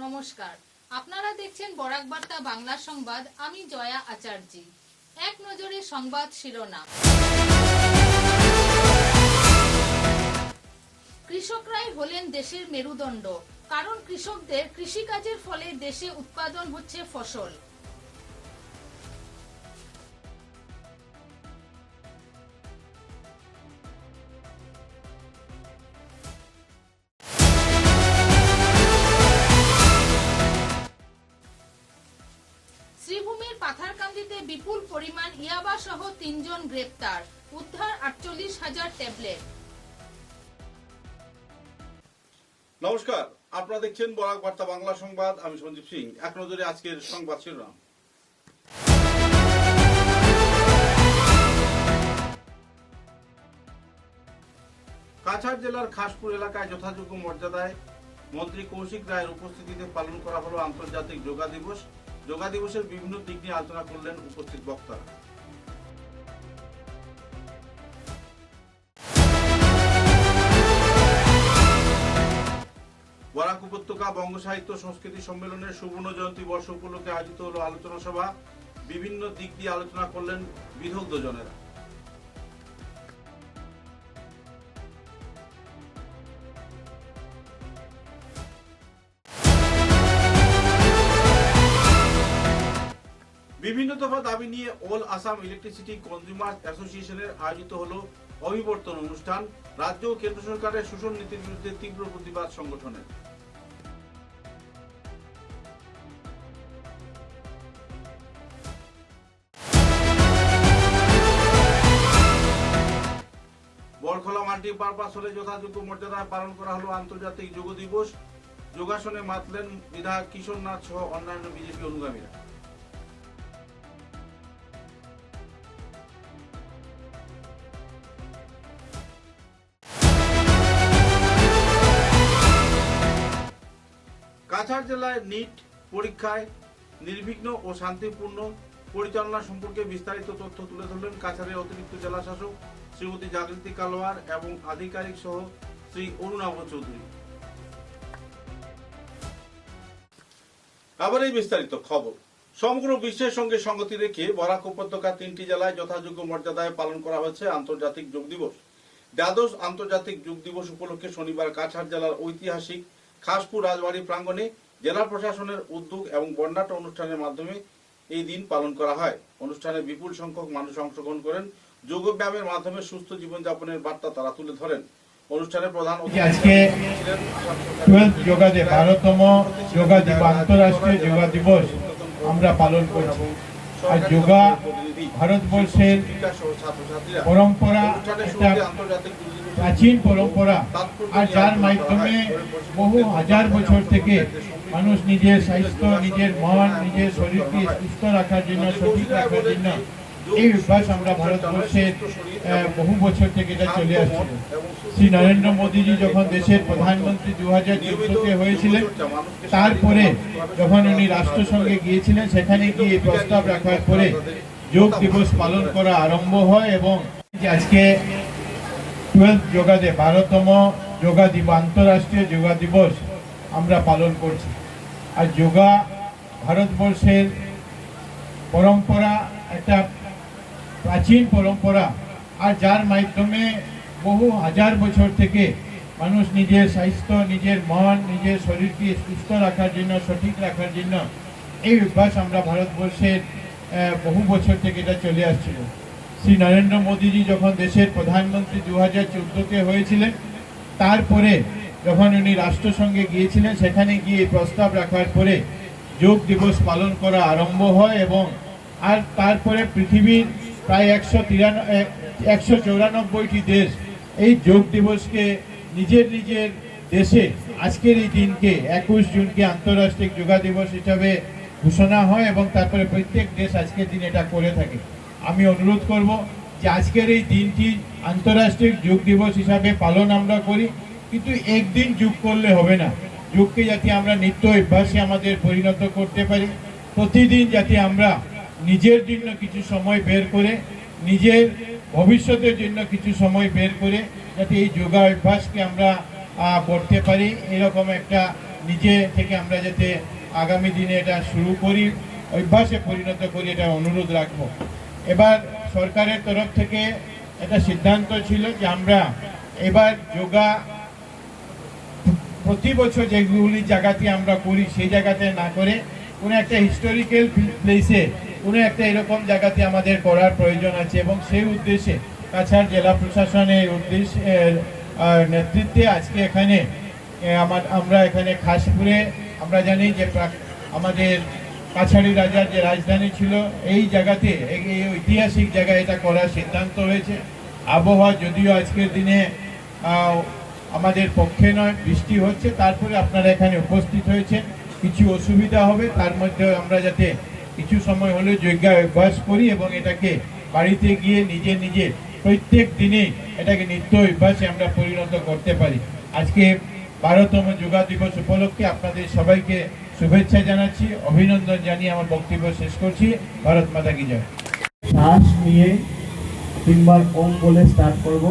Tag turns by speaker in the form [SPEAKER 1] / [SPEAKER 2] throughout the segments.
[SPEAKER 1] নমস্কার, আপনারা দেখছেন বরাক বার্তা বাংলা সংবাদ। আমি জয়া আচার্য। এক নজরে সংবাদ শিরোনাম। কৃষকরাই হলেন দেশের মেরুদণ্ড, কারণ কৃষকদের কৃষিকাজের ফলে দেশে উৎপাদন হচ্ছে ফসল। শ্রীভূমির পাথারকান্দিতে বিপুল পরিমাণ ইয়াবা সহ ৩ জন গ্রেপ্তার, উদ্ধার ৪৮,০০০ ট্যাবলেট।
[SPEAKER 2] নমস্কার, আপনারা দেখছেন বরাক বার্তা বাংলা সংবাদ। আমি সঞ্জীব সিং। এক নজরে আজকের সংবাদ শিরোনাম। কাছাড় জেলার খাসপুর এলাকায় যথাযোগ্য মর্যাদায় মন্ত্রী কৌশিক রায়ের উপস্থিতিতে পালন করা হলো আন্তর্জাতিক যোগা দিবস। যোগা দিবসের বিভিন্ন দিক নিয়ে আলোচনা করলেন উপস্থিত বক্তারা। বরাক উপত্যকা বঙ্গ সাহিত্য সংস্কৃতি সম্মেলনের সুবর্ণ জয়ন্তী বর্ষ উপলক্ষে আয়োজিত হলো আলোচনা সভা। বিভিন্ন দিক দিয়ে আলোচনা করলেন বিদগ্ধজনেরা। বিভিন্ন দফা দাবি নিয়ে অল আসাম ইলেকট্রিসিটি কনজিউমার অ্যাসোসিয়েশনের আয়োজিত হলো অভিবর্তন অনুষ্ঠান। রাজ্য ও কেন্দ্র সরকারের শোষণ নীতির বিরুদ্ধে তীব্র প্রতিবাদ সংগঠনের। বরখলা মাল্টিপারপাস হলে যথাযোগ্য মর্যাদায় পালন করা হলো আন্তর্জাতিক যোগ দিবস। যোগাসনে মাতলেন বিধায়ক কিশোর নাথ সহ অন্যান্য বিজেপি অনুগামীরা। কাছাড় জেলায় নিট পরীক্ষায় নির্বিঘ্ন ও শান্তিপূর্ণ পরিচালনা সম্পর্কে বিস্তারিত তথ্য তুলে ধরলেন কাছাড়ের অতিরিক্ত জেলা শাসক শ্রীমতী জাগৃতি কালোয়ার এবং আধিকারিক সহ শ্রী অরুণাভ চৌধুরী। আবার এই বিস্তারিত খবর। সমগ্র বিশ্বের সঙ্গে সঙ্গতি রেখে বরাক উপত্যকার 3টি জেলায় যথাযোগ্য মর্যাদায় পালন করা হয়েছে আন্তর্জাতিক যোগ দিবস। দ্বাদশ আন্তর্জাতিক যোগ দিবস উপলক্ষে শনিবার কাছাড় জেলার ঐতিহাসিক খাসপুর রাজবাড়ী প্রাঙ্গণে জেলা প্রশাসনের উদ্যোগ এবং বর্ণাঢ্য অনুষ্ঠানের মাধ্যমে এই দিন পালন করা হয়। অনুষ্ঠানে বিপুল সংখ্যক মানুষ অংশগ্রহণ করেন। যোগব্যায়ামের মাধ্যমে সুস্থ জীবনযাপনের বার্তা তারা তুলে ধরেন। অনুষ্ঠানে প্রধান অতিথি
[SPEAKER 3] আজকে 12 ভারততম যোগা দিবস, আন্তর্জাতিক যোগা দিবস আমরা পালন করছি। আর যোগা ভারতবর্ষের পরম্পরা, একটা প্রাচীন পরম্পরা, আর যার মাধ্যমে বহু হাজার বছর থেকে মানুষ নিজের স্বাস্থ্য, নিজের মন, নিজের শরীরকে সুস্থ রাখার জন্য, সঠিক রাখার জন্য এই অভ্যাস আমরা ভারতবর্ষের বহু বছর থেকে এটা চলে আসছিল। শ্রী নরেন্দ্র মোদীজি যখন দেশের প্রধানমন্ত্রী 2014-তে হয়েছিলেন, তারপরে যখন উনি রাষ্ট্রসংঘে গিয়েছিলেন, সেখানে গিয়ে প্রস্তাব রাখার পরে যোগ দিবস পালন করা আরম্ভ হয়। এবং আজকে 12 যোগা ডে, 12তম যোগা দিবস, আন্তর্জাতিক যোগা দিবস আমরা পালন করছি। আর যোগা ভারতবর্ষের পরম্পরা, একটা প্রাচীন পরম্পরা, আর যার মাধ্যমে বহু হাজার বছর থেকে মানুষ নিজের স্বাস্থ্য, নিজের মন, নিজের শরীরকে সুস্থ রাখার জন্য, সঠিক রাখার জন্য এই অভ্যাস আমরা ভারতবর্ষের বহু বছর থেকে এটা চলে আসছিল। শ্রী নরেন্দ্র মোদীজি যখন দেশের প্রধানমন্ত্রী 2014-তে হয়েছিলেন, তারপরে যখন উনি রাষ্ট্রসংঘে গিয়েছিলেন, সেখানে গিয়ে প্রস্তাব রাখার পরে যোগ দিবস পালন করা আরম্ভ হয়। এবং আর তারপরে পৃথিবীর প্রায় 194টি দেশ এই যোগ দিবসকে নিজের নিজের দেশে আজকের এই দিনকে 21 জুনকে আন্তর্জাতিক যোগা দিবস হিসাবে ঘোষণা হয়, এবং তারপরে প্রত্যেক দেশ আজকের দিন এটা করে থাকে। আমি অনুরোধ করব যে আজকের এই দিনটি আন্তর্জাতিক যোগ দিবস হিসাবে পালন আমরা করি, কিন্তু একদিন যোগ করলে হবে না। যোগকে যাতে আমরা নিত্য অভ্যাসে আমাদের পরিণত করতে পারি, প্রতিদিন যাতে আমরা নিজের জন্য কিছু সময় বের করে, নিজের ভবিষ্যতের জন্য কিছু সময় বের করে যাতে এই যোগা অভ্যাসকে আমরা করতে পারি, এরকম একটা নিজে থেকে আমরা যাতে আগামী দিনে এটা শুরু করি, অভ্যাসে পরিণত করি, এটা অনুরোধ রাখবো। এবার সরকারের তরফ থেকে একটা সিদ্ধান্ত ছিল যে আমরা এবার যোগা প্রতি বছর যেগুলি জায়গাতে আমরা করি সেই জায়গাতে না করে কোনো একটা হিস্টোরিক্যাল প্লেসে কোনো একটা এরকম জায়গাতে আমাদের করার প্রয়োজন আছে, এবং সেই উদ্দেশ্যে কাছাড় জেলা প্রশাসনের উদ্দেশ্যের নেতৃত্বে আজকে এখানে আমরা এখানে খাসপুরে, আমরা জানি যে আমাদের কাছাড়ি রাজার যে রাজধানী ছিল এই জায়গাতে, এই ঐতিহাসিক জায়গায় এটা করার সিদ্ধান্ত হয়েছে। আবহাওয়া যদিও আজকের দিনে আমাদের পক্ষে নয়, বৃষ্টি হচ্ছে, তারপরে আপনারা এখানে উপস্থিত হয়েছেন, কিছু অসুবিধা হবে, তার মধ্যে আমরা যাতে কিছু সময় হলে যোগা অভ্যাস করি এবং এটাকে বাড়িতে গিয়ে নিজে নিজে প্রত্যেক দিনে এটাকে নিত্য অভ্যাসে আমরা পরিণত করতে পারি। আজকে 12তম যোগা দিবস উপলক্ষে আপনাদের সবাইকে শুভেচ্ছা জানাচ্ছি, অভিনন্দন জানিয়ে আমার বক্তব্য শেষ করছি। ভারত মাতা কি জয়।
[SPEAKER 4] শ্বাস নিয়ে 3 বার ওম বলে স্টার্ট করব।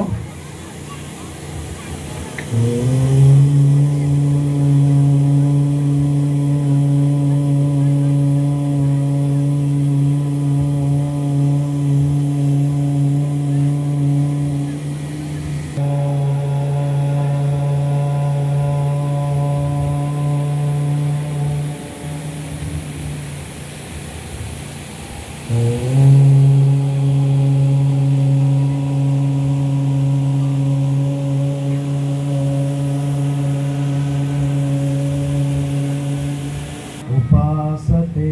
[SPEAKER 4] उपासते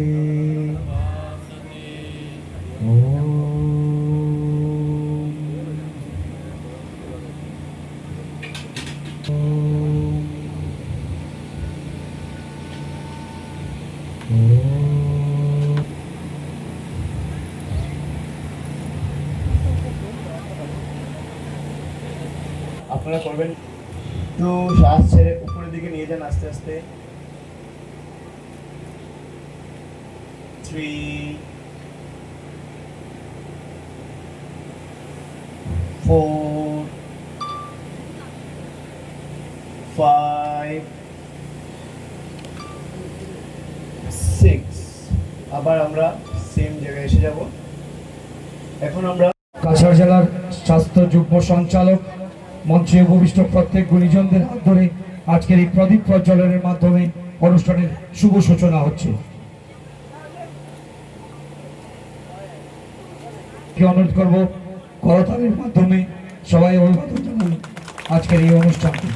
[SPEAKER 4] আপনারা করবেন তো শ্বাস ছেড়ে উপরের দিকে নিয়ে যান আস্তে আস্তে। 3 4 5 6 আবার আমরা সেম জায়গায় এসে যাব। এখন আমরা
[SPEAKER 5] কাছাড় জেলার স্বাস্থ্য যুগ্ম সঞ্চালক মঞ্চে উপবিষ্ট প্রত্যেক গুণীজনদের হাত ধরে আজকের এই প্রদীপ প্রজ্বলনের মাধ্যমে অনুষ্ঠানের শুভ সূচনা হচ্ছে। অনুরোধ করব করতালির মাধ্যমে সবাই অভিবাদন জানান আজকের এই অনুষ্ঠানটি।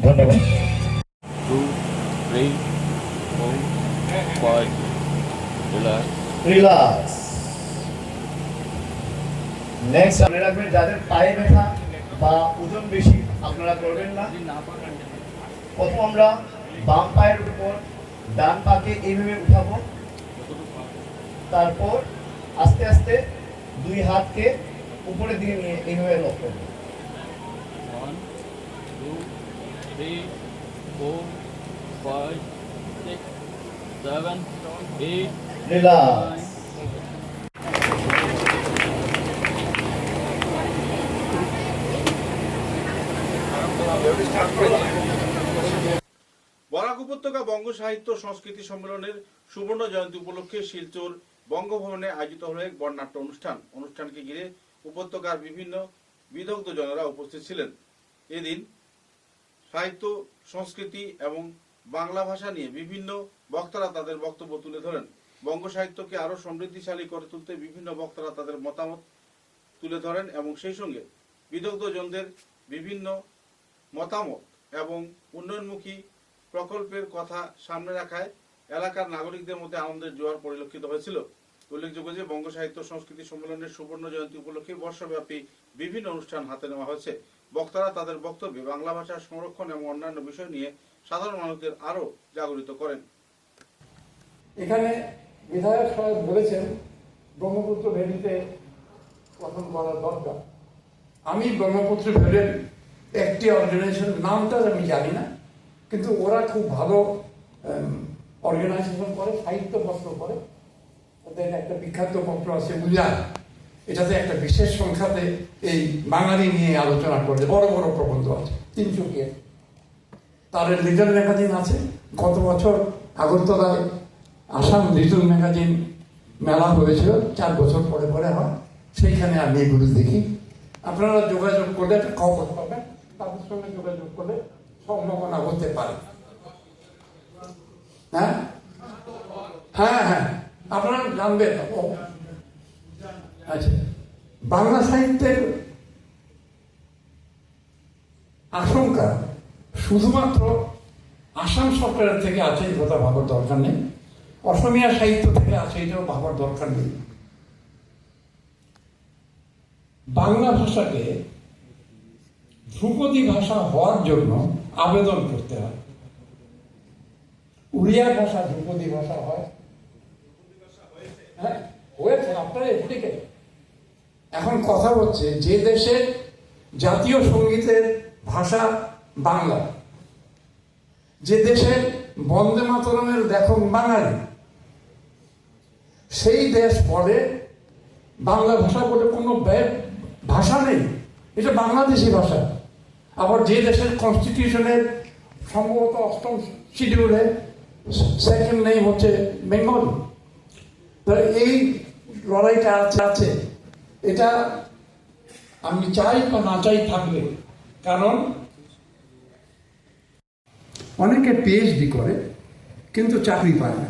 [SPEAKER 5] ধন্যবাদ।
[SPEAKER 6] 2, 3, 4, 5. Relax.
[SPEAKER 4] রিল্যাক্স। নেক্সট মনে রাখবেন যাদের পায়ে ব্যথা বা ওজন বেশি আপনারা করবেন না। প্রথম আমরা বাম পায়ের উপর ডান পাকে এইভাবে উঠাবো, তারপর আস্তে আস্তে 2 হাতকে উপরের দিকে নিয়ে এইভাবে লক করবো।
[SPEAKER 6] 1, 2, 3, 4, 5, 6, 7, 8,
[SPEAKER 4] রিল্যাক্স।
[SPEAKER 6] 9.
[SPEAKER 2] বরাক উপত্যকা বঙ্গ সাহিত্য সংস্কৃতি সম্মেলনের সুবর্ণ জয়ন্তী উপলক্ষে শিলচর বঙ্গভবনে আয়োজিত হলো এক বর্ণাঢ্য অনুষ্ঠানকে ঘিরে উপত্যকার বিভিন্ন বিদগ্ধজনেরা উপস্থিত ছিলেন। এদিন সাহিত্য, সংস্কৃতি এবং বাংলা ভাষা নিয়ে বিভিন্ন বক্তারা তাদের বক্তব্য তুলে ধরেন। বঙ্গ সাহিত্যকে আরো সমৃদ্ধিশালী করে তুলতে বিভিন্ন বক্তারা তাদের মতামত তুলে ধরেন এবং সেই সঙ্গে বিদগ্ধজনদের বিভিন্ন মতামত এবং উন্নয়নমুখী প্রকল্পের কথা সামনে রাখায় এলাকার নাগরিকদের মধ্যে আনন্দের জোয়ার পরিলক্ষিত হয়েছিল। উল্লেখযোগ্য যে বঙ্গ সাহিত্য সংস্কৃতি সম্মেলনের সুবর্ণ জয়ন্তী উপলক্ষে বর্ষব্যাপী বিভিন্ন অনুষ্ঠান হাতে নেওয়া হয়েছে। বক্তারা তাদের বক্তব্যে বাংলা ভাষার সংরক্ষণ এবং অন্যান্য বিষয় নিয়ে সাধারণ মানুষদের আরো জাগরিত করেন।
[SPEAKER 7] এখানে বিধায়ক সাহেব বলেছেন ব্রহ্মপুত্র ভ্যালিতে গঠন করার দরকার। আমি ব্রহ্মপুত্র ভ্যালির একটি অর্গানাইজেশন, নামটা আমি জানি না, কিন্তু ওরা খুব ভালো অর্গানাইজেশন করে, সাহিত্য পত্র করে। ওদের একটা বিখ্যাত পত্র আছে উজান, এটাতে একটা বিশেষ সংখ্যাতে এই বাঙালি নিয়ে আলোচনা করে, বড় বড় প্রবন্ধ আছে, 300 তার লিটল ম্যাগাজিন আছে। গত বছর আগরতলায় আসাম লিটল ম্যাগাজিন মেলা হয়েছিল, 4 বছর পরে পরে হয়, সেইখানে আমি এগুলো দেখি। আপনারা যোগাযোগ করলে একটা খবর পাবেন, তাদের সঙ্গে যোগাযোগ করলে সম্ভাবনা হতে পারে। হ্যাঁ হ্যাঁ হ্যাঁ, আপনারা জানবেন। আচ্ছা, বাংলা সাহিত্যের আশঙ্কা শুধুমাত্র আসাম সরকারের থেকে আছে এই কথা ভাবার দরকার নেই, অসমীয়া সাহিত্য থেকে আছে এটাও ভাবার দরকার নেই। বাংলা ভাষাকে ধ্রুপদী ভাষা হওয়ার জন্য আবেদন করতে হয়। উড়িয়া ভাষা ধ্রুপদী ভাষা হয়, হ্যাঁ হয়েছে, আপনারা এদিকে। এখন কথা হচ্ছে যে দেশের জাতীয় সঙ্গীতের ভাষা বাংলা, যে দেশের বন্দে মাতরমের লেখক বাঙালি, সেই দেশ বলে বাংলা ভাষা বলে কোনো ভাষা নেই, এটা বাংলাদেশি ভাষা। আবার যে দেশের কনস্টিটিউশনের সম্ভবত 8ম শিডিউলে সেকেন্ড নেই হচ্ছে বেঙ্গলি। এই লড়াইটা আছে, এটা আমি চাই বা না চাই থাকবে। কারণ অনেকে পিএইচডি করে কিন্তু চাকরি পায় না।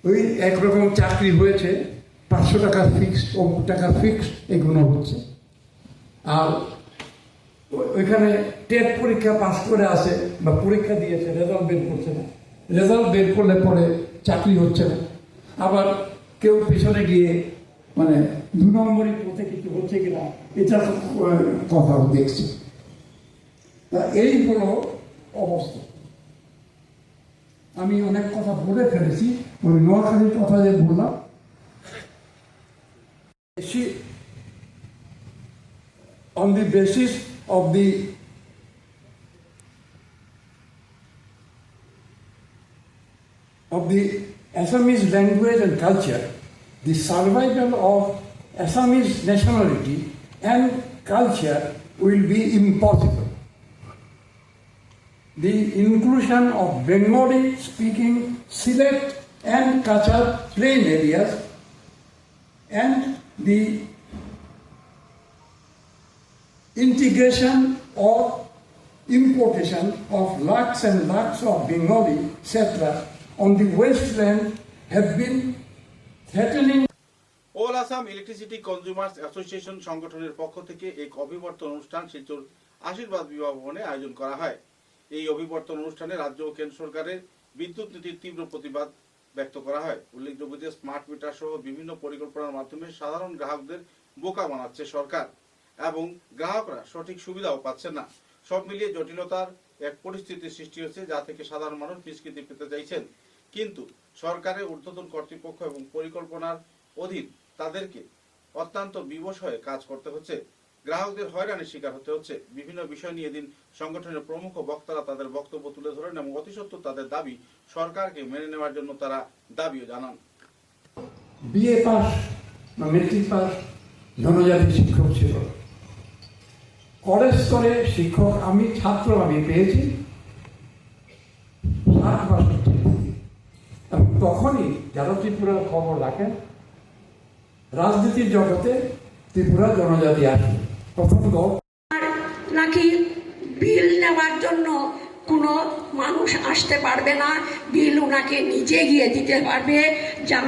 [SPEAKER 7] ওই একরকম চাকরি হয়েছে, 500 টাকা ফিক্সড, টাকা ফিক্সড, এগুলো হচ্ছে। আর ওইখানে টেট পরীক্ষা পাস করে আসে বা পরীক্ষা দিয়েছে, রেজাল্ট বের করছে না, রেজাল্ট বের করলে পরে চাকরি হচ্ছে না। আবার কেউ পেছনে গিয়ে মানে 2 নম্বরই পথে কিছু হচ্ছে কিনা এটা কথাও দেখছি। এই হলো অবস্থা। আমি অনেক কথা বলে ফেলেছি, ওই নোয়াখালীর কথা যে বললাম, on the basis of the Assamese language and culture, the survival of Assamese nationality and culture will be impossible. The inclusion of Bengali-speaking Sylhet and Kachar plain areas and the integration or importation of lakhs and lakhs of Bengali settlers on the wasteland have been threatening.
[SPEAKER 2] All Assam electricity consumers association সংগঠনের পক্ষ থেকে এক অভিবর্তন অনুষ্ঠান শিলচর আশীর্বাদ বিবাহ ভবনে আয়োজন করা হয়। এই অভিবর্তন অনুষ্ঠানে রাজ্য ও কেন্দ্র সরকারের বিদ্যুৎ নীতির তীব্র প্রতিবাদ ব্যক্ত করা হয়। উল্লেখযোগ্য যে স্মার্ট মিটার সহ বিভিন্ন পরিকল্পনার মাধ্যমে সাধারণ গ্রাহকদের বোকা বানাচ্ছে সরকার এবং গ্রাহকরা সঠিক সুবিধাও পাচ্ছেন না। সব মিলিয়ে জটিলতার এক পরিস্থিতির সৃষ্টি হচ্ছে, যা থেকে সাধারণ মানুষ নিষ্কৃতি পেতে চাইছেন, কিন্তু সরকারের ঊর্ধ্বতন কর্তৃপক্ষ এবং পরিকল্পনার অধীন তাদেরকে অত্যন্ত বিবশ হয়ে কাজ করতে হচ্ছে। গ্রাহকদের হয়রানির শিকার হতে হচ্ছে। বিভিন্ন বিষয় নিয়ে এদিন সংগঠনের প্রমুখ বক্তারা তাদের বক্তব্য তুলে ধরেন এবং অতিসত্বর তাদের দাবি সরকারকে মেনে নেওয়ার জন্য তারা দাবিও জানান।
[SPEAKER 7] বিএ পাস বা মেট্রিক পাস জনজাতি শিক্ষক ছিল, কলেজ স্তরে শিক্ষক আমি ছাত্র আমি পেয়েছি 60-62। এবং তখনই যারা ত্রিপুরার খবর রাখেন, রাজনীতির জগতে ত্রিপুরা জনজাতি আছে। প্রথমত
[SPEAKER 8] নাকি বিল নেওয়ার জন্য কোনো মানুষ আসতে পারবে না, বিল ওনাকে নিজে গিয়ে দিতে পারবে, যা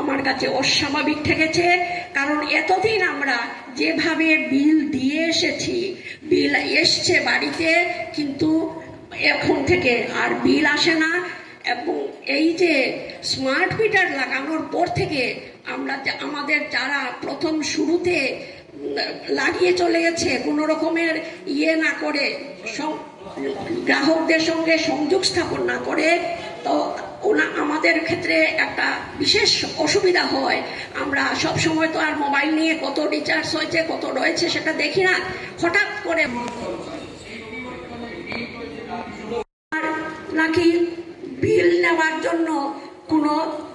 [SPEAKER 8] আমার কাছে অস্বাভাবিক ঠেকেছে। কারণ এতদিন আমরা যেভাবে বিল দিয়ে এসেছি, বিল এসছে বাড়িতে, কিন্তু এখন থেকে আর বিল আসে না। এবং এই যে স্মার্ট মিটার লাগানোর পর থেকে আমাদের যারা প্রথম শুরুতে লাগিয়ে চলে গেছে, কোনো রকমের না করে, গ্রাহকদের সঙ্গে সংযোগ স্থাপন না করে, তো আমাদের ক্ষেত্রে একটা বিশেষ অসুবিধা হয়। আমরা সব সময় তো আর মোবাইল নিয়ে কত রিচার্জ হয়েছে, কত রয়েছে সেটা দেখি না। হঠাৎ করে নাকি বিল নেওয়ার জন্য কোনো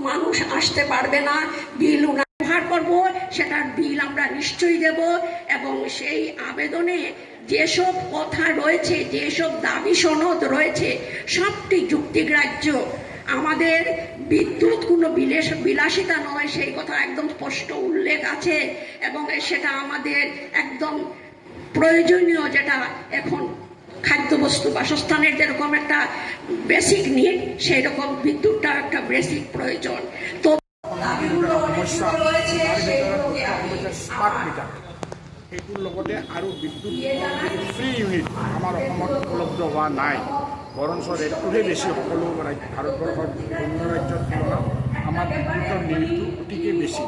[SPEAKER 8] মানুষ আসতে পারবে না, বিল ব্যবহার করবো, সেটার বিল আমরা নিশ্চয়ই দেব। এবং সেই আবেদনে যেসব কথা রয়েছে, যেসব দাবি সনদ রয়েছে, সবটি যুক্তিগ্রাহ্য। আমাদের বিদ্যুৎ কোনো বিলাসিতা নয়, সেই কথা একদম স্পষ্ট উল্লেখ আছে। এবং সেটা আমাদের একদম প্রয়োজনীয়, যেটা এখন খাদ্যবস্তু, বাসস্থানের যেরকম একটা বেসিক নিড, সেই রকম বিদ্যুৎটা একটা বেসিক প্রয়োজন। তো
[SPEAKER 9] স্মার্ট মিটাৰ সেইটোৰ লগতে আৰু বিদ্যুৎ ফ্ৰী ইউনিট আমাৰ অসমত উপলব্ধ হোৱা নাই, বৰঞ্চ ৰেটটোহে বেছি। সকলো ভাৰতবৰ্ষৰ অন্য ৰাজ্যৰ তুলনাত আমাৰ বিদ্যুতৰ নিৰিখটো অতিকৈ বেছি।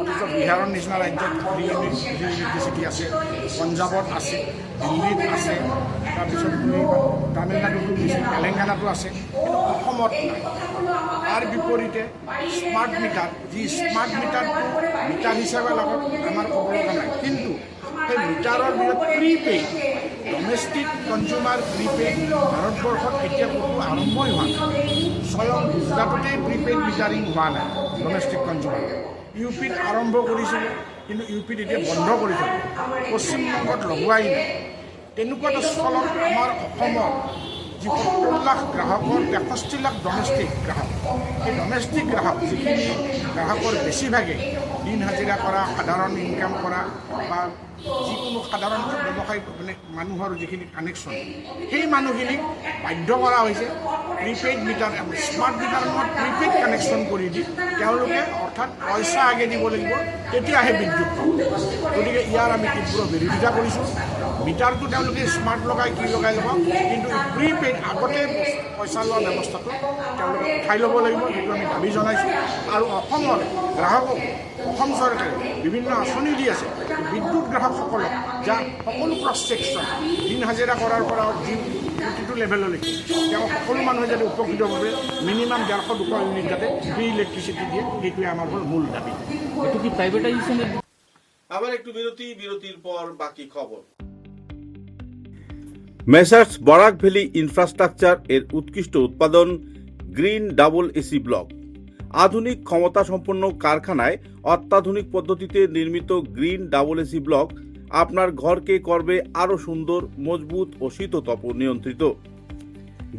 [SPEAKER 9] অথচ বিহাৰৰ নিচিনা ৰাজ্যত ফ্ৰী ইলেক্ট্ৰিচিটি আছে, পঞ্জাৱত আছে, দিল্লীত আছে, তাৰপিছত তামিলনাডুতো দিছে, তেলেংগানাতো আছে, কিন্তু অসমত নাই। তাৰ বিপৰীতে স্মাৰ্ট মিটাৰ, যি স্মাৰ্ট মিটাৰটো মিটাৰ হিচাপে লগত আমাৰ ক'ব লগা নাই, কিন্তু সেই মিটাৰৰ ভিতৰত প্ৰিপেইড ডমেষ্টিক কনজিউমাৰ প্ৰিপেইড ভাৰতবৰ্ষত এতিয়া কোনো আৰম্ভই হোৱা নাই। স্বয়ং গুজৰাটতেই প্ৰিপেইড মিটাৰিং হোৱা নাই ডমেষ্টিক কনজিউমাৰ। ইউ পিত আৰম্ভ কৰিছিলে, কিন্তু ইউ পিত এতিয়া বন্ধ কৰি থ'লে, পশ্চিমবংগত লগোৱাই নাই। তেনেকুৱা এটা স্থলত আমাৰ অসমৰ যি 70 লাখ গ্ৰাহকৰ 63 লাখ ডমেষ্টিক গ্ৰাহক, সেই ডমেষ্টিক গ্ৰাহক, যিখিনি গ্ৰাহকৰ বেছিভাগে দিন হাজিৰা কৰা, সাধাৰণ ইনকাম কৰা বা যিকোনো সাধাৰণ ব্যৱসায় মানে মানুহৰ যিখিনি কানেকশ্যন, সেই মানুহখিনিক বাধ্য কৰা হৈছে প্ৰিপেইড মিটাৰ, স্মাৰ্ট মিটাৰ নামত প্ৰিপেইড কানেকশ্যন কৰি দি তেওঁলোকে অৰ্থাৎ পইচা আগে দিব লাগিব, তেতিয়াহে বিদ্যুৎ পাব। গতিকে ইয়াৰ আমি তীব্ৰ বিৰোধিতা কৰিছোঁ। মিটাৰটো তেওঁলোকে স্মাৰ্ট লগাই কি লগাই ল'ব, কিন্তু প্ৰিপেইড আগতে পইচা লোৱা ব্যৱস্থাটো তেওঁলোকে উঠাই ল'ব লাগিব, যিটো আমি দাবী জনাইছোঁ। আৰু অসমৰ গ্ৰাহকক অসম চৰকাৰে বিভিন্ন আঁচনি দি আছে বিদ্যুৎ গ্ৰাহকসকলক, যাৰ সকলো ক্ৰছ ছেকশ্যন, দিন হাজিৰা কৰাৰ পৰা প্ৰতিটো লেভেললৈকে তেওঁ সকলো মানুহে যাতে উপকৃত ভাৱে মিনিমাম 150-200 ইউনিট যাতে ফ্ৰী ইলেক্ট্ৰিচিটি দিয়ে, সেইটোৱে আমাৰ হ'ল মূল দাবী।
[SPEAKER 6] এটু কি প্রাইভেটাইজেশনের?
[SPEAKER 2] আবার একটু বিরতির পর বাকি খবর। মেসার্স বরাক ভ্যালি ইনফ্রাস্ট্রাকচার এর উৎকৃষ্ট উৎপাদন গ্রিন ডাবল এসি ব্লক। আধুনিক ক্ষমতা সম্পন্ন কারখানায় অত্যাধুনিক পদ্ধতিতে নির্মিত গ্রিন ডাবল এসি ব্লক আপনার ঘরকে করবে আরও সুন্দর, মজবুত ও শীততাপ নিয়ন্ত্রিত।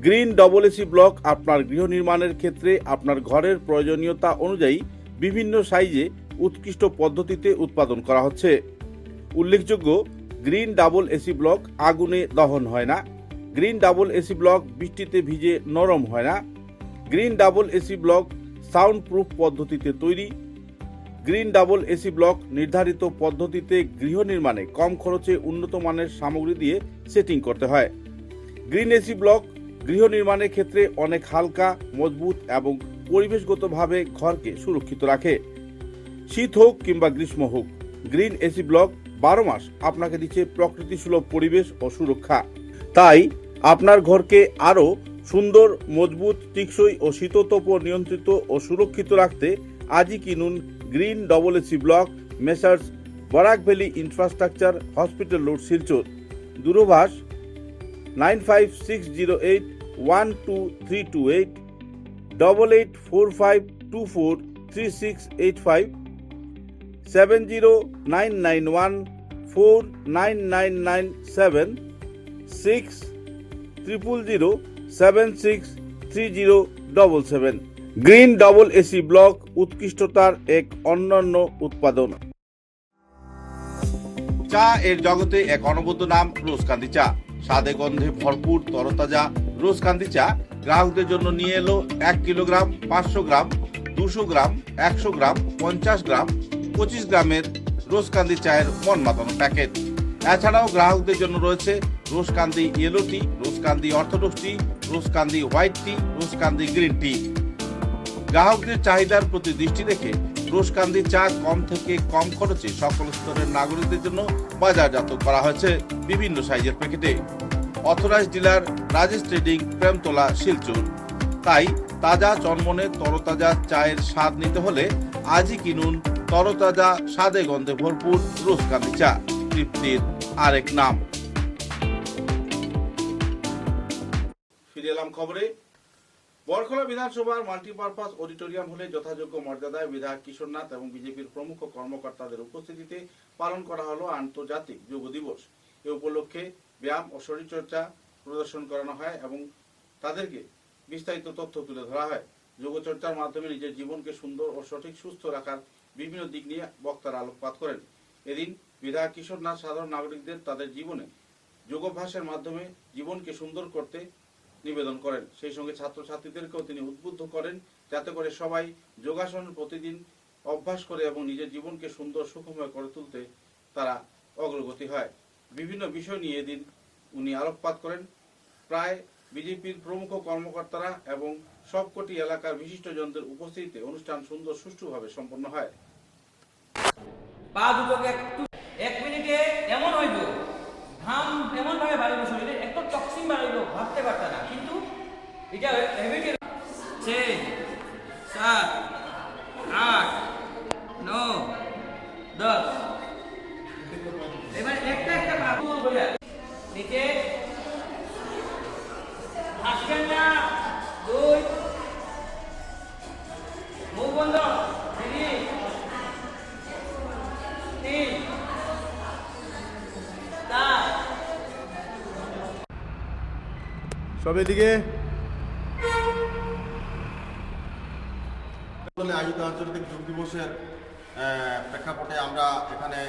[SPEAKER 2] গ্রিন ডাবল এসি ব্লক আপনার গৃহ নির্মাণের ক্ষেত্রে আপনার ঘরের প্রয়োজনীয়তা অনুযায়ী বিভিন্ন সাইজে উৎকৃষ্ট পদ্ধতিতে উৎপাদন করা হচ্ছে। উল্লেখযোগ্য, গ্রিন ডাবল এসি ব্লক আগুনে দহন হয় না। গ্রিন ডাবল এসি ব্লক বৃষ্টিতে ভিজে নরম হয় না। Green double AC block sound proof পদ্ধতিতে তৈরি। গ্রিন ডাবল এসি ব্লক নির্ধারিত পদ্ধতিতে গৃহ নির্মাণে কম খরচে উন্নত মানের সামগ্রী দিয়ে সেটিং করতে হয়। গ্রিন এসি ব্লক গৃহ নির্মাণের ক্ষেত্রে অনেক হালকা, মজবুত এবং পরিবেশগতভাবে ঘরকে সুরক্ষিত রাখে। শীত হোক কিংবা গ্রীষ্ম হোক, গ্রিন এসি ব্লক 12 মাস আপনাকে দিচ্ছে প্রকৃতি সুলভ পরিবেশ ও সুরক্ষা। তাই আপনার ঘরকে আরও সুন্দর, মজবুত, টেকসই ও শীততাপ নিয়ন্ত্রিত ও সুরক্ষিত রাখতে আজই কিনুন green double AC block, messrs Barak valley infrastructure, hospital road, Silchar. দূরভাষ 9560812328, 8845243685, 70991499997, 6000763077। গ্রিন ডাবল এসি ব্লক উৎকৃষ্টতার এক অনন্য উৎপাদন। চা এর জগতে এক অনবদ্য নাম রোজকান্দি চা। স্বাদে গন্ধে ভরপুর তরতাজা রোজকান্দি চা গ্রাহকদের জন্য নিয়ে এলো 1 কিলোগ্রাম, 500 গ্রাম, 200 গ্রাম, 100 গ্রাম, 50 গ্রাম, 25 গ্রামের রোজকান্দি চায়ের মন মাতানো প্যাকেট। এছাড়াও গ্রাহকদের জন্য রয়েছে রোজকান্দি ইয়েলো টি, রোজকান্দি অর্থোডক্স টি, রোজকান্দি হোয়াইট টি, রোজকান্দি গ্রিন টি। গ্রাহকদের চাহিদার প্রতি দৃষ্টি রেখে রোজকান্দি চা কম থেকে কম খরচে সকল স্তরের নাগরিকদের জন্য বাজারজাত করা হয়েছে বিভিন্ন সাইজের প্যাকেটে। Authorised dealer Rajesh trading, Premtala, Silchar. তাই তাজা চনমনে তরতাজা চায়ের স্বাদ নিতে হলে আজই কিনুন তরতাজা স্বাদে গন্ধে ভরপুর রোজকান্দি চা, তৃপ্তির আরেক নাম। ফিরে এলাম খবরে। বরখলা বিধানসভার মাল্টিপারপাস অডিটোরিয়াম হলে যথাযোগ্য মর্যাদায় বিধায়ক কিশোরনাথ এবং বিজেপির প্রমুখ কর্মকর্তাদের উপস্থিতিতে পালন করা হলো আন্তর্জাতিক যোগ দিবস। এ উপলক্ষে ব্যায়াম ও শরীরচর্চা প্রদর্শন করানো হয় এবং তাদেরকে বিস্তারিত তথ্য তুলে ধরা হয়। যোগচর্চার মাধ্যমে নিজের জীবনকে সুন্দর ও সঠিক সুস্থ রাখার বিভিন্ন দিক নিয়ে বক্তারা আলোকপাত করেন। এদিন বিধায়ক কিশোরনাথ সাধারণ নাগরিকদের তাদের জীবনে যোগাভ্যাসের মাধ্যমে জীবনকে সুন্দর করতে নিবেদন করেন। সেই সঙ্গে ছাত্রছাত্রীদেরকেও তিনি উদ্বুদ্ধ করেন যাতে করে সবাই যোগাসন প্রতিদিন অভ্যাস করে এবং নিজের জীবনকে সুন্দর সুখময় করে তুলতে তারা অগ্রগতি হয়। বিভিন্ন বিষয় নিয়ে এদিন উনি আলোকপাত করেন। প্রায় বিজেপির প্রমুখ কর্মকর্তারা এবং সবকটি এলাকার বিশিষ্টজনদের উপস্থিতিতে অনুষ্ঠান সুন্দর সুষ্ঠুভাবে সম্পন্ন হয়।
[SPEAKER 6] পা দুটোকে একটু 1 মিনিটে এমন হইব, ঘাম এমন ভাবে বাড়িব, শরীরে একটু টক্সিন বাড়িব, ভাবতে পারতা না, কিন্তু এটা হ্যাবিট। 6, 7, 8, 9, 10। এবার একটা একটা ভাবু বলে নিচে আসবেন না। 2, মুখ বন্ধ। 3, 4।
[SPEAKER 10] সবে দিকে আয়োজিত আন্তর্জাতিক যোগ দিবসের প্রেক্ষাপটে আমরা এখানে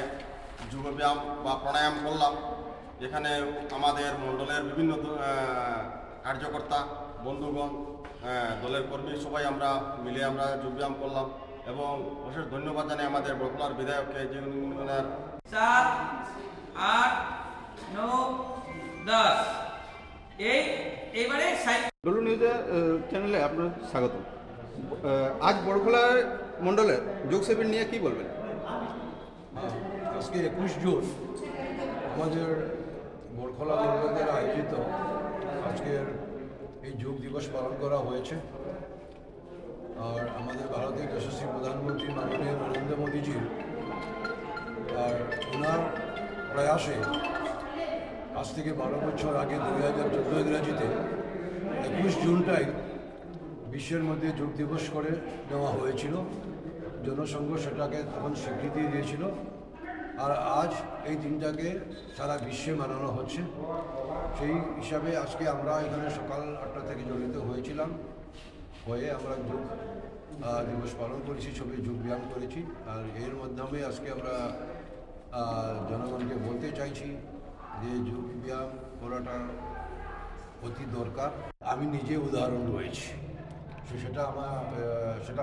[SPEAKER 10] যোগব্যায়াম বা প্রাণায়াম করলাম। এখানে আমাদের মণ্ডলের বিভিন্ন কার্যকর্তা, বন্ধুগণ, দলের কর্মী সবাই আমরা মিলে আমরা যোগব্যায়াম করলাম এবং অশেষ ধন্যবাদ জানাই আমাদের বরখলার বিধায়ককে, যে ওনার
[SPEAKER 6] 7, 8, 9, 10। এইবারে
[SPEAKER 11] ডলু নিউজের চ্যানেলে আপনার স্বাগত। আজ বরখলার মণ্ডলের যোগ শিবির নিয়ে কি বলবেন?
[SPEAKER 12] আজকে 21 জুন আমাদের বরখলা মণ্ডলের আয়োজিত আজকের এই যোগ দিবস পালন করা হয়েছে। আর আমাদের ভারতের যশস্বী প্রধানমন্ত্রী মাননীয় নরেন্দ্র মোদীজি আর ওনার প্রয়াসে আজ থেকে 12 বছর আগে 2014 ইংরাজিতে 21 জুনটাই বিশ্বের মধ্যে যোগ দিবস করে নেওয়া হয়েছিল। জনসংঘ সেটাকে তখন স্বীকৃতি দিয়েছিল আর আজ এই দিনটাকে সারা বিশ্বে মানানো হচ্ছে। সেই হিসাবে আজকে আমরা এখানে সকাল 8টা থেকে জড়িত হয়েছিলাম, হয়ে আমরা যোগ দিবস পালন করেছি, সবাই যোগ ব্যায়াম করেছি। আর এর মাধ্যমে আজকে আমরা জনগণকে বলতে চাইছি যে যোগ ব্যায়াম করাটা অতি দরকার। আমি নিজে উদাহরণ রয়েছি, সেটা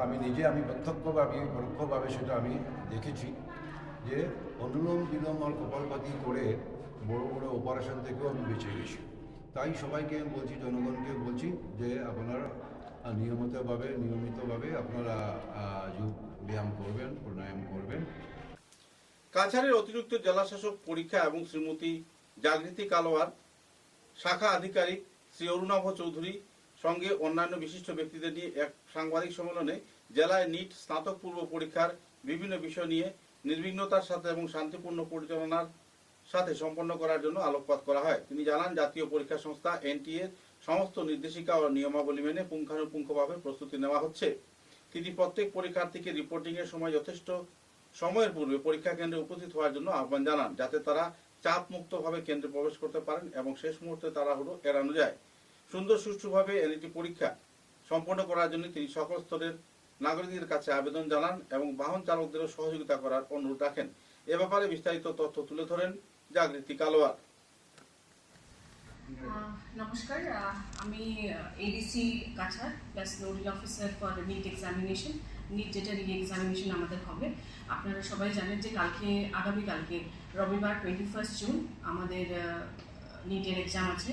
[SPEAKER 12] আমি প্রত্যক্ষভাবে পরোক্ষভাবে সেটা আমি দেখেছি যে অনুলোম বিলোম আর কপালপাতি করে বড় বড় অপারেশন থেকেও আমি বেঁচে গেছি। তাই সবাইকে বলছি, জনগণকে বলছি যে আপনারা নিয়মিতভাবে আপনারা যোগ ব্যায়াম করবেন, প্রাণায়াম করবেন।
[SPEAKER 2] কাছাড়ের অতিরিক্ত জেলাশাসক পরীক্ষা এবং শ্রীমতী জাগৃতি কালোয়ার, শাখা আধিকারিক শ্রী অরুণাভ চৌধুরী সঙ্গে অন্যান্য বিশিষ্ট ব্যক্তিদের নিয়ে এক সাংবাদিক সম্মেলনে জেলায় নিট স্নাতক পূর্ব পরীক্ষার বিভিন্ন বিষয় নিয়ে নির্বিঘ্নতার সাথে এবং শান্তিপূর্ণ পরিচালনার সাথে সম্পন্ন করার জন্য আলোকপাত করা হয়। তিনি জানান, জাতীয় পরীক্ষা সংস্থা এনটিএ সমস্ত নির্দেশিকা ও নিয়মাবলী মেনে পুঙ্খানুপুঙ্খভাবে প্রস্তুতি নেওয়া হচ্ছে। তিনি প্রত্যেক পরীক্ষার্থীকে রিপোর্টিংয়ের সময় যথেষ্ট সময়ের পূর্বে পরীক্ষা কেন্দ্রে উপস্থিত হওয়ার জন্য আহ্বান জানান, যাতে তারা চাপ মুক্তভাবে কেন্দ্রে প্রবেশ করতে পারেন এবং শেষ মুহূর্তে তাড়াহুড়ো এড়ানো যায়। সুন্দর সুষ্ঠুভাবে এনইটি পরীক্ষা সম্পন্ন করার জন্য তিনি সকল স্তরের নাগরিকদের কাছে আবেদন জানান এবং বাহন চালকদেরও সহযোগিতা করার অনুরোধ রাখেন। এ ব্যাপারে বিস্তারিত তথ্য তুলে ধরেন জাগৃতি কালোয়ার।
[SPEAKER 13] নমস্কার, আমি ADC Cachar plus nodal officer for NEET examination. NEET যেটা রি এক্সামিনেশন আমাদের হবে, আপনারা সবাই জানেন যে আগামীকালকে রবিবার 21 জুন আমাদের নিটের এক্সাম আছে,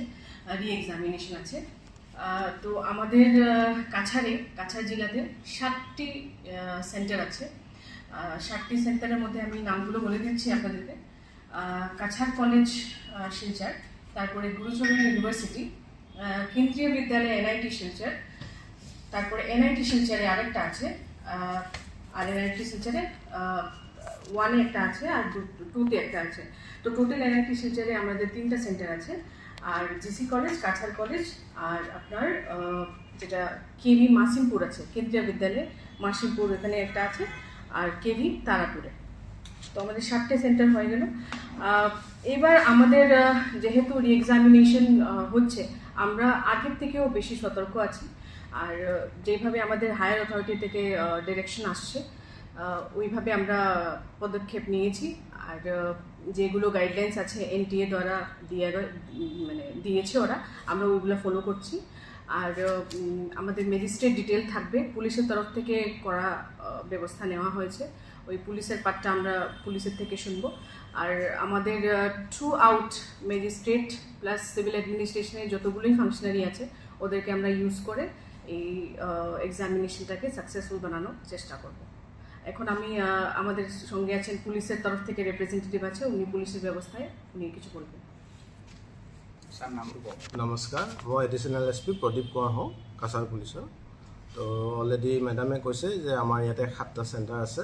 [SPEAKER 13] রি এক্সামিনেশন আছে। তো আমাদের কাছাড় জেলাতে 7টি সেন্টার আছে। 7টি সেন্টারের মধ্যে আমি নামগুলো বলে দিচ্ছি আপনাদেরকে। কাছাড় কলেজ শিলচর, তারপরে গুরুচরণ ইউনিভার্সিটি, কেন্দ্রীয় বিদ্যালয় এনআইটি শিলচর, তারপরে এনআইটি শিলচরে আরেকটা আছে, আর এনআইটি শিলচরে 1 একটা আছে আর 2তে একটা আছে। তো টোটাল এনআইটি শিলচরে আমাদের 3টা সেন্টার আছে। আর জিসি কলেজ, কাছাড় কলেজ, আর আপনার যেটা কেভি মাসিমপুর আছে, কেন্দ্রীয় বিদ্যালয় মাসিমপুর এখানে একটা আছে, আর কেভি তারাপুরে। তো আমাদের 7টে সেন্টার হয়ে গেল। এবার আমাদের যেহেতু রি এক্সামিনেশন হচ্ছে, আমরা আগের থেকেও বেশি সতর্ক আছি। আর যেভাবে আমাদের হায়ার অথরিটি থেকে ডিরেকশন আসছে, ওইভাবে আমরা পদক্ষেপ নিয়েছি। আর যেগুলো গাইডলাইন্স আছে এনটিএ দ্বারা দিয়েছে ওরা, আমরা ওইগুলো ফলো করছি। আর আমাদের ম্যাজিস্ট্রেট ডিটেল থাকবে, পুলিশের তরফ থেকে করা ব্যবস্থা নেওয়া হয়েছে। ওই পুলিশের পার্টটা আমরা পুলিশের থেকে শুনবো। আর আমাদের throughout magistrate plus civil অ্যাডমিনিস্ট্রেশনের যতগুলোই ফাংশনারি আছে, ওদেরকে আমরা ইউজ করে এই এক্সামিনেশনটাকে সাকসেসফুল বানানোর চেষ্টা করব। এখন আমি আমাদের সঙ্গে আছেন পুলিশের তরফ থেকে রিপ্রেজেন্টেটিভ আছে, উনি পুলিশের ব্যবস্থায় উনি কিছু বলবেন।
[SPEAKER 14] নমস্কাৰ, মই এডিশ্যনেল SP প্ৰদীপ কোঁৱৰ হওঁ, কাছাৰ পুলিচৰ। তো অলৰেডি মেডামে কৈছে যে আমাৰ ইয়াতে 7টা চেণ্টাৰ আছে।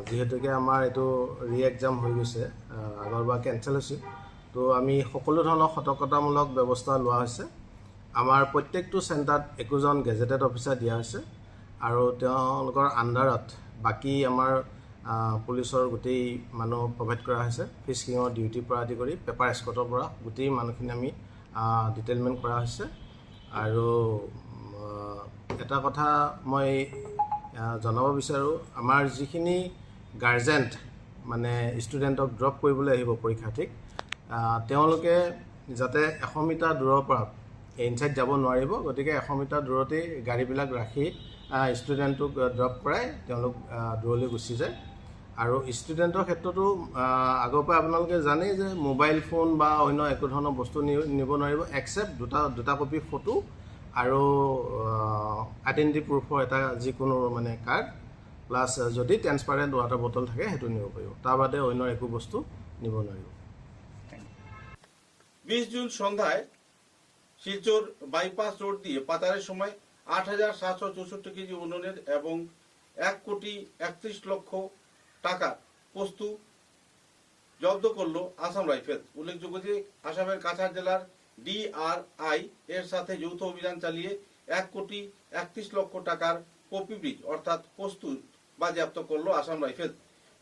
[SPEAKER 14] যিহেতুকে আমাৰ এইটো ৰি এক্সাম হৈ গৈছে, আগৰবাৰ কেঞ্চেল হৈছিল, তো আমি সকলো ধৰণৰ সতৰ্কতামূলক ব্যৱস্থা লোৱা হৈছে। আমাৰ প্ৰত্যেকটো চেণ্টাৰত 21জন গেজেটেড অফিচাৰ দিয়া হৈছে, আৰু তেওঁলোকৰ আণ্ডাৰত বাকী আমাৰ পুলিচৰ গোটেই মানুহ প্ৰভাইড কৰা হৈছে। ফিস্কিঙৰ ডিউটিৰ পৰা আদি কৰি পেপাৰ এস্কৰ্টৰ পৰা গোটেই মানুহখিনি আমি ডিটেইলমেণ্ট কৰা হৈছে। আৰু এটা কথা মই জনাব বিচাৰোঁ, আমাৰ যিখিনি গাৰ্জেণ্ট মানে ষ্টুডেণ্টক ড্ৰপ কৰিবলৈ আহিব পৰীক্ষাৰ্থীক, তেওঁলোকে যাতে 100 মিটাৰ দূৰৰ পৰা ইনচাইড যাব নোৱাৰিব, গতিকে 100 মিটাৰ দূৰতেই গাড়ীবিলাক ৰাখি ষ্টুডেণ্টটোক ড্ৰপ কৰাই তেওঁলোক দূৰলৈ গুচি যায়। আৰু ষ্টুডেণ্টৰ ক্ষেত্ৰতো আগৰ পৰা আপোনালোকে জানেই যে মোবাইল ফোন বা অন্য একো ধৰণৰ বস্তু নিব নোৱাৰিব, একচেপ্ট দুটা কপি ফটো আৰু আইডেণ্টিটি প্ৰুফৰ এটা যিকোনো মানে কাৰ্ড, প্লাছ যদি ট্ৰেন্সপাৰেণ্ট ৱাটাৰ বটল থাকে সেইটো নিব পাৰিব, তাৰ বাদে অন্য একো বস্তু নিব নোৱাৰিব।
[SPEAKER 2] 20 জুন সন্ধ্যায় শিলচর বাইপাস রোড দিয়ে পাচারের সময় 8,764 কেজি উন্নয়নের এবং 1,31,00,000 টাকা বস্তু জব্দ করল আসাম রাইফেল। উল্লেখযোগ্য যে আসামের কাছাড় জেলার DRI এর সাথে যৌথ অভিযান চালিয়ে 1,31,00,000 টাকার পপি ব্রিজ অর্থাৎ প্রস্তুত বাজেয়াপ্ত করল আসাম রাইফেল।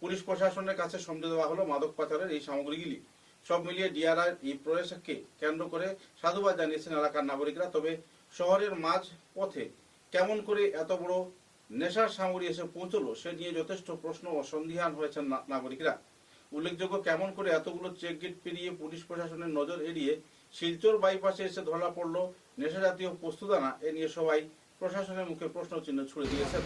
[SPEAKER 2] পুলিশ প্রশাসনের কাছে সমঝে দেওয়া হলো মাদক পাচারের এই সামগ্রীগুলি। সব মিলিয়ে ডিআরআই এই প্রয়াসকে কেন্দ্র করে সাধুবাদ জানিয়েছেন এলাকার নাগরিকরা। তবে শহরের মাঝ পথে কেমন করে এত বড় নেশার সামগ্রী এসে পৌঁছলো সে নিয়ে যথেষ্ট প্রশ্ন ও সন্দিহান হয়েছেন নাগরিকরা। উল্লেখযোগ্য, কেমন করে এতগুলো চেক গেট পেরিয়ে পুলিশ প্রশাসনের নজর এড়িয়ে শিলচর বাইপাসে এসে ধরা পড়ল নেশা জাতীয় বস্তুদানা, এ নিয়ে সবাই প্রশাসনের মুখে প্রশ্ন চিহ্ন ছুড়ে দিয়েছেন।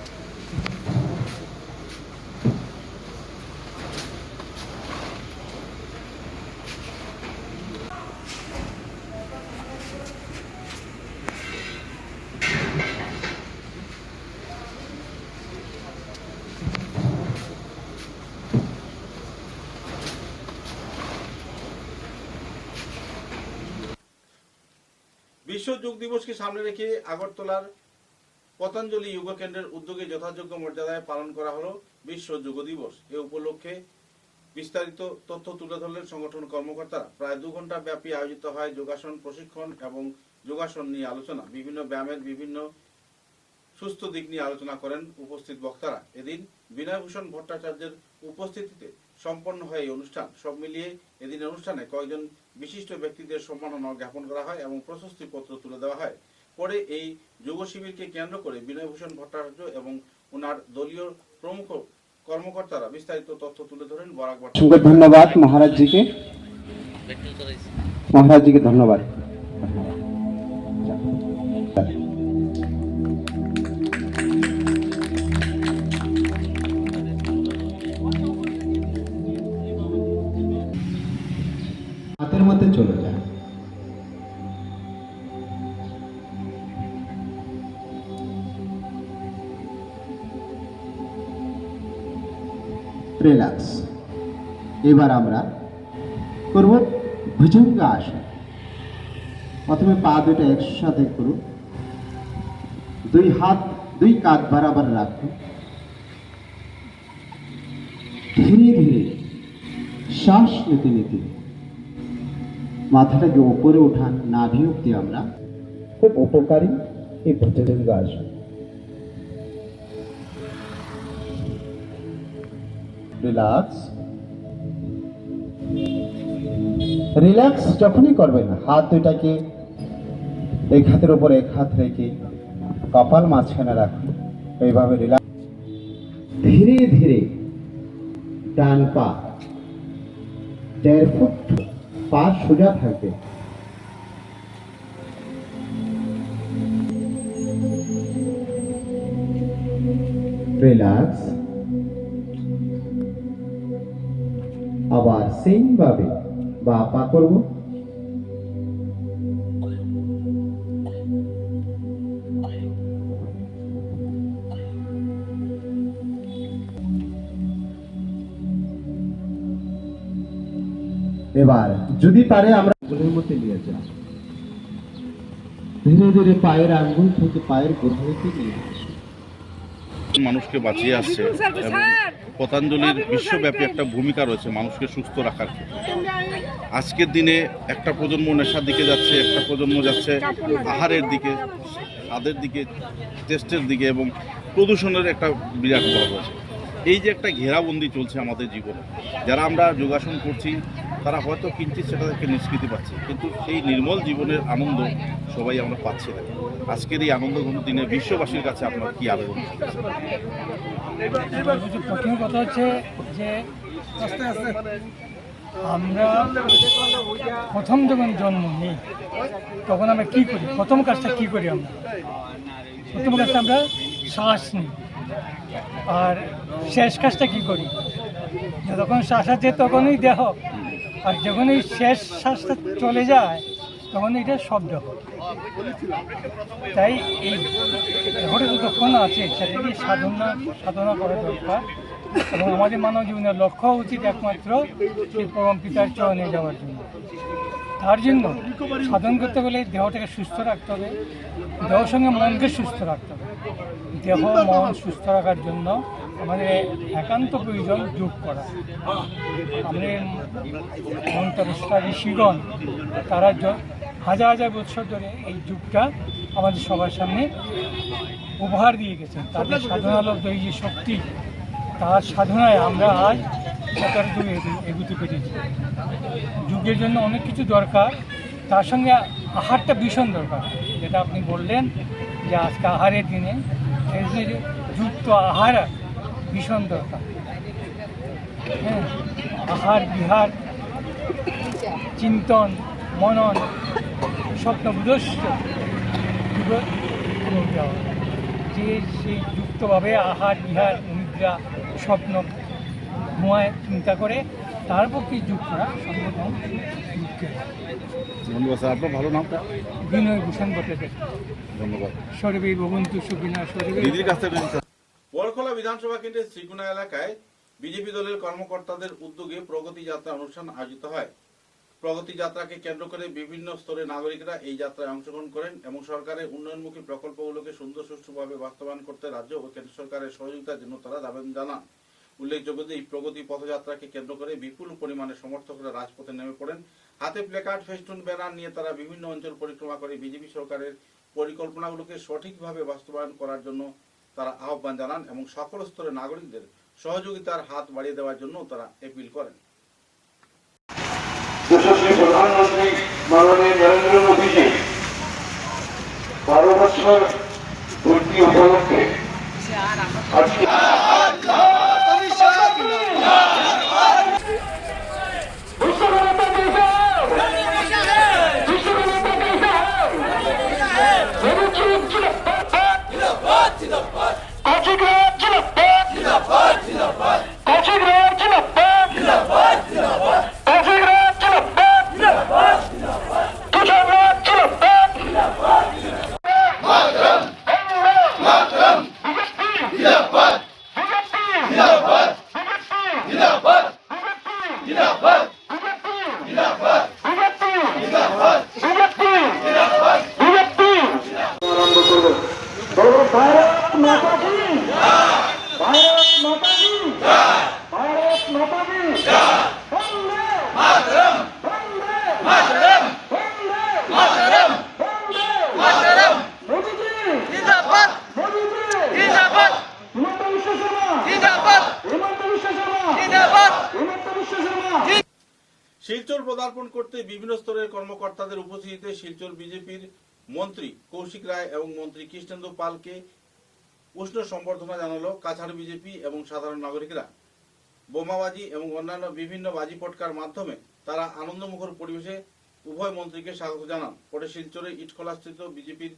[SPEAKER 2] বিশ্ব যোগ দিবসকে সামনে রেখে আগরতলার পতঞ্জলি যোগ কেন্দ্রের উদ্যোগে যথাযোগ্য মর্যাদায় পালন করা হলো বিশ্ব যোগ দিবস। এ উপলক্ষে বিস্তারিত তথ্য তুলে ধরলেন সংগঠন কর্মকর্তারা। প্রায় 2 ঘন্টা ব্যাপী আয়োজিত হয় যোগাসন প্রশিক্ষণ এবং যোগাসন নিয়ে আলোচনা। বিভিন্ন ব্যায়ামের বিভিন্ন সুস্থ দিক নিয়ে আলোচনা করেন উপস্থিত বক্তারা। এদিন বিনয়ভূষণ ভট্টাচার্যের উপস্থিতিতে সম্পন্ন হয় এই অনুষ্ঠান। সব মিলিয়ে এদিনের অনুষ্ঠানে কয়েকজন বিশিষ্ট ব্যক্তিদের সম্মাননা জ্ঞাপন করা হয় এবং প্রশস্তি পত্র তুলে দেওয়া হয়। পরে এই যোগ শিবিরকে কেন্দ্র করে বিনয়ভূষণ ভট্টাচার্য এবং ওনার দলীয় প্রমুখ কর্মকর্তারা বিস্তারিত তথ্য তুলে ধরেন। বরাক
[SPEAKER 15] অসংখ্য ধন্যবাদ মহারাজ জিকে ধন্যবাদ। হাতের মধ্যে চলে যায়। রিল্যাক্স। এবার আমরা করব ভুজঙ্গাসন। প্রথমে পা দুটো একসাথে করুন, দুই হাত দুই কাঁধ বরাবর রাখুন, ধীরে ধীরে শ্বাস নিতে নিতে মাথাটাকে উপরে উঠান, নাভি অব্দি। আমরা খুব উপকারী এই ভুজঙ্গাসন। রিল্যাক্স। রিল্যাক্স যখনই করবেন হাত দুটাকে এক হাতের উপর এক হাত রেখে কপাল মাঝখানে রাখুন, এইভাবে রিল্যাক্স। ধীরে ধীরে ডান পা 1.5 ফুট পা সোজা থাকবে। রিল্যাক্স। আবার সেম ভাবে বা পা করব। এবার যদি পারে আমরা আঙ্গুলের মধ্যে নিয়ে যাই, ধীরে ধীরে পায়ের আঙ্গুল থেকে পায়ের গোড়ালিতে নিয়ে আসি।
[SPEAKER 2] মানুষকে বাঁচিয়ে আসছে এবং পতঞ্জলির বিশ্বব্যাপী একটা ভূমিকা রয়েছে মানুষকে সুস্থ রাখার ক্ষেত্রে। আজকের দিনে একটা প্রজন্ম নেশার দিকে যাচ্ছে, একটা প্রজন্ম যাচ্ছে আহারের দিকে, স্বাদের দিকে, টেস্টের দিকে এবং প্রদূষণের একটা বিরাট প্রভাব আছে। এই যে একটা ঘেরাবন্দি চলছে আমাদের জীবনে, যারা আমরা যোগাসন করছি তারা হয়তো কিঞ্চিৎ সেটা থেকে নিষ্কৃতি পাচ্ছে, কিন্তু সেই নির্মল জীবনের আনন্দ সবাই আমরা পাচ্ছি না। আজকের এই আনন্দঘন দিনে বিশ্ববাসীর কাছে আপনার কি আবেদন?
[SPEAKER 16] প্রথম কথা হচ্ছে যে আমরা প্রথম যখন জন্ম নিই তখন আমরা কী করি, প্রথম কাজটা কী করি? আমরা প্রথম কাজটা আমরা শ্বাস নিই, আর শেষ কাজটা কী করি? যখন শ্বাস আছে তখনই দেহ, আর যখনই শেষ শ্বাসটা চলে যায় তখন এটা শব্দ। তাই এই দেহটা যতক্ষণ আছে সেটাকে সাধনা করা দরকার এবং আমাদের মানব জীবনের লক্ষ্য উচিত একমাত্র এই পরম পিতার চরণে যাওয়ার জন্য। তার জন্য সাধন করতে গেলে দেহটাকে সুস্থ রাখতে হবে, দেহের সঙ্গে মনকে সুস্থ রাখতে হবে। দেহ মন সুস্থ রাখার জন্য আমাদের একান্ত প্রয়োজন যোগ করা। আমাদের মন্ত্রস্তা ঋষিগণ তারা হাজার হাজার বছর ধরে এই যুগটা আমাদের সবার সামনে উপহার দিয়ে গেছেন। তাদের সাধনালব্ধ এই যে শক্তি, তার সাধনায় আমরা আজ সরকার যুগে এগুতে পেরেছি। যুগের জন্য অনেক কিছু দরকার, তার সঙ্গে আহারটা ভীষণ দরকার। যেটা আপনি বললেন যে আজকে আহারের দিনে যুক্ত আহার ভীষণ দরকার। হ্যাঁ, আহার বিহার চিন্তন মনন স্বপ্নবুদস্য যে সেই যুক্তভাবে আহার বিহার নিদ্রা স্বপ্ন ঘুমায় চিন্তা করে তার পক্ষে যোগ করা সর্বপ্রথম
[SPEAKER 2] ধন্যবাদ স্যার। আপনার ভালো নামটা?
[SPEAKER 16] বিনয় ভূষণ ভট্টাচার্য।
[SPEAKER 2] ধন্যবাদ।
[SPEAKER 16] সর্বে ভবন্তু সুখিনা সর্বে।
[SPEAKER 2] বরখলা বিধানসভা কেন্দ্রের শ্রীগুনা এলাকায় বিজেপি দলের কর্মকর্তাদের উদ্যোগে প্রগতি যাত্রা অনুষ্ঠান আয়োজিত হয়। প্রগতি যাত্রাকে কেন্দ্র করে বিভিন্ন স্তরের নাগরিকরা এই যাত্রায় অংশগ্রহণ করেন এবং সরকারের উন্নয়নমুখী প্রকল্পগুলোকে সুন্দর সুষ্ঠুভাবে বাস্তবায়ন করতে রাজ্য ও কেন্দ্র সরকারের সহযোগিতার জন্য তারা আবেদন জানান। উল্লেখযোগ্য যে এই প্রগতি পথযাত্রাকে কেন্দ্র করে বিপুল পরিমাণে সমর্থকরা রাজপথে নেমে পড়েন। হাতে প্ল্যাকার্ড, ফেস্টুন, ব্যানার নিয়ে তারা বিভিন্ন অঞ্চল পরিক্রমা করে বিজেপি সরকারের পরিকল্পনাগুলোকে সঠিকভাবে বাস্তবায়ন করার জন্য তারা আহ্বান জানান এবং সকল স্তরের নাগরিকদের সহযোগিতার হাত বাড়িয়ে দেওয়ার জন্য তারা আপিল করেন।
[SPEAKER 17] যশস্বী প্রধানমন্ত্রী মাননীয় নরেন্দ্র মোদীজি 12 বছর পূর্তি উপলক্ষে আজকে আরম্ভ করবো। বলবো ভারত মাতা কি, ভারত মাতা কি, ভারত মাতা কি, বন্দে মাতরম, বন্দে মাতরম, বন্দে মাতরম, বন্দে মাতরম। মোদিজি জিন্দাবাদ, মোদিজি জিন্দাবাদ, হিমন্ত বিশ্ব শর্মা জিন্দাবাদ, হিমন্ত বিশ্ব শর্মা জিন্দাবাদ, হিমন্ত বিশ্ব শর্মা।
[SPEAKER 2] শিলচর পদার্পণ করতে বিভিন্ন স্তরের কর্মকর্তাদের উপস্থিতিতে শিলচর বিজেপির মন্ত্রী কৌশিক রায় এবং মন্ত্রী কৃষ্ণেন্দু পালকে উষ্ণ সম্বর্ধনা জানালো কাছাড় বিজেপি এবং সাধারণ নাগরিকরা। বোমাবাজি এবং অন্যান্য বিভিন্ন বাজি পটকার মাধ্যমে তারা আনন্দমুখর পরিবেশে উভয় মন্ত্রীকে স্বাগত জানান। পরে শিলচরে ইটখোলাস্থিত বিজেপির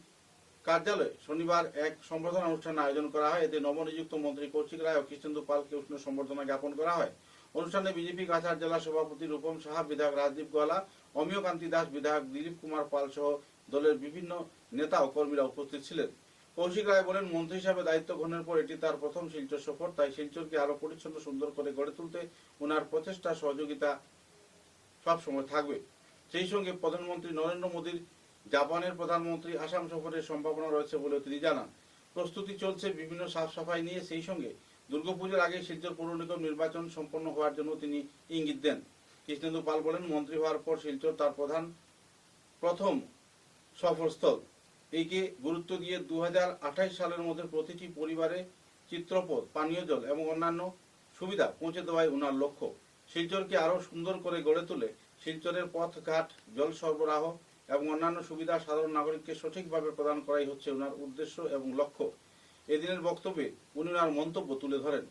[SPEAKER 2] কার্যালয়ে শনিবার এক সম্বর্ধনা অনুষ্ঠান আয়োজন করা হয়। এতে নবনিযুক্ত মন্ত্রী কৌশিক রায় ও কৃষ্ণেন্দু পালকে উষ্ণ সম্বর্ধনা জ্ঞাপন করা হয়। অনুষ্ঠানে বিজেপি কাছাড় জেলা সভাপতি রূপম সাহা, বিধায়ক রাজদীপ গোয়ালা, অমিয় কান্তি দাস, বিধায়ক দিলীপ কুমার পাল সহ দলের বিভিন্ন নেতা ও কর্মীরা উপস্থিত ছিলেন। কৌশিক রায় বলেন, মন্ত্রী হিসাবে দায়িত্ব গ্রহণের পর এটি তার প্রথম শিলচর সফর, তাই শিলচরকে আরো পরিচ্ছন্ন সুন্দর করে গড়ে তুলতে ওনার প্রচেষ্টা সহযোগিতা সবসময় থাকবে। সেই সঙ্গে প্রধানমন্ত্রী নরেন্দ্র মোদীর জাপানের প্রধানমন্ত্রী আসাম সফরের সম্ভাবনা রয়েছে বলে তিনি জানান। প্রস্তুতি চলছে বিভিন্ন সাফ সাফাই নিয়ে। সেই সঙ্গে দুর্গাপুজোর আগে শিলচর পৌর নিগম নির্বাচন সম্পন্ন হওয়ার জন্য তিনি ইঙ্গিত দেন। কৃষ্ণেন্দু পাল বলেন, মন্ত্রী হওয়ার পর শিলচর তার প্রথম সফরস্থল। একে গুরুত্ব দিয়ে 2028 সালের মধ্যে প্রতিটি পরিবারে চিত্রপট, পানীয় জল এবং অন্যান্য সুবিধা পৌঁছে দেওয়াই ওনার লক্ষ্য। শিলচরকে আরো সুন্দর করে গড়ে তুলে শিলচরের পথঘাট, জল সরবরাহ এবং অন্যান্য সুবিধা সাধারণ নাগরিককে সঠিকভাবে প্রদান করাই হচ্ছে ওনার উদ্দেশ্য এবং লক্ষ্য। এদিনের বক্তব্যে উনি ওনার মন্তব্য তুলে ধরেন।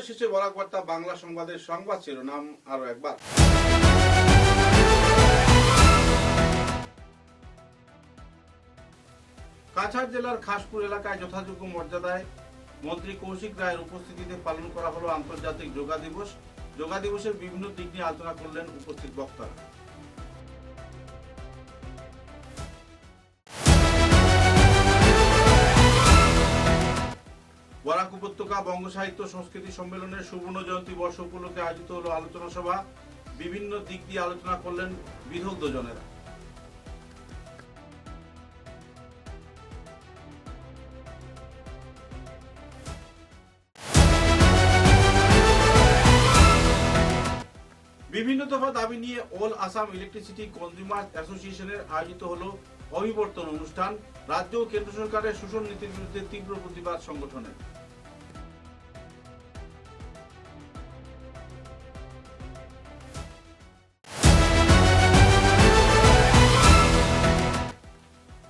[SPEAKER 2] শেষে বরাক বার্তা বাংলা সংবাদের সংবাদ শিরোনাম আরো একবার। কাছাড় জেলার খাসপুর এলাকায় যথাযোগ্য মর্যাদায় মন্ত্রী কৌশিক রায়ের উপস্থিতিতে পালন করা হলো আন্তর্জাতিক যোগা দিবস। যোগা দিবসের বিভিন্ন দিক নিয়ে আলোচনা করলেন উপস্থিত বক্তারা। বরাক উপত্যকা বঙ্গ সাহিত্য সংস্কৃতি সম্মেলনের সুবর্ণ জয়ন্তী বর্ষ উপলক্ষে আয়োজিত হলো আলোচনা সভা। বিভিন্ন দিক দিয়ে আলোচনা করলেন বিদগ্ধজনেরা। বিভিন্ন দফা দাবি নিয়ে অল আসাম ইলেকট্রিসিটি কনজিউমার অ্যাসোসিয়েশনের আয়োজিত হলো অভিবর্তন অনুষ্ঠান। রাজ্য ও কেন্দ্র সরকারের শোষণ নীতির বিরুদ্ধে তীব্র প্রতিবাদ সংগঠনের।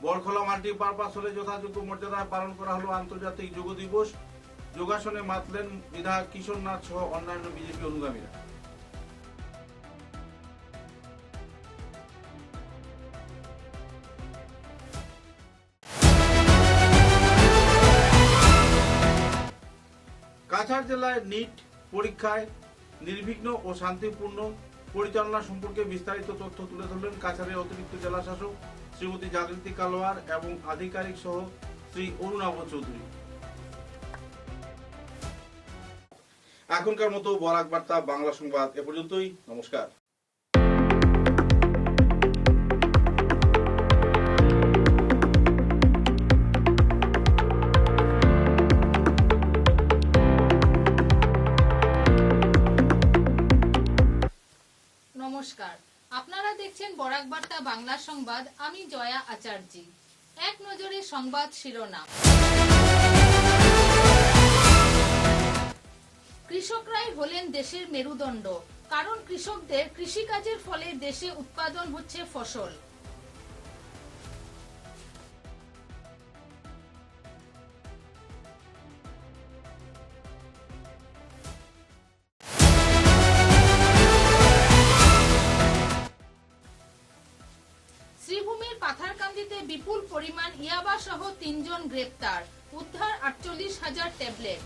[SPEAKER 2] বরখলা মাল্টিপারপাস হলে যথাযোগ্য মর্যাদায় পালন করা হলো আন্তর্জাতিক যোগ দিবস। যোগাসনে মাতলেন বিধায়ক কিশোর নাথ সহ অন্যান্য বিজেপি অনুগামীরা। কাছাড় জেলায় নিট পরীক্ষায় নির্বিঘ্ন ও শান্তিপূর্ণ পরিচালনা সম্পর্কে বিস্তারিত তথ্য তুলে ধরলেন কাছাড়ের অতিরিক্ত জেলা শাসক শ্রীমতী জাগৃতি কালোয়ার এবং আধিকারিক সহ শ্রী অরুণাভ চৌধুরী। এখনকার মতো বরাক বার্তা বাংলা সংবাদ এ পর্যন্তই। নমস্কার।
[SPEAKER 1] নমস্কার, আপনারা দেখছেন বরাক বার্তা বাংলা সংবাদ। আমি জয়া আচার্য। এক নজরে সংবাদ শিরোনাম। কৃষকরাই হলেন দেশের মেরুদণ্ড, কারণ কৃষকদের কৃষিকাজের ফলে দেশে উৎপাদন হচ্ছে ফসল। শ্রীভূমির পাথারকান্দিতে বিপুল পরিমাণ ইয়াবা সহ 3 জন গ্রেপ্তার, উদ্ধার 48,000 ট্যাবলেট।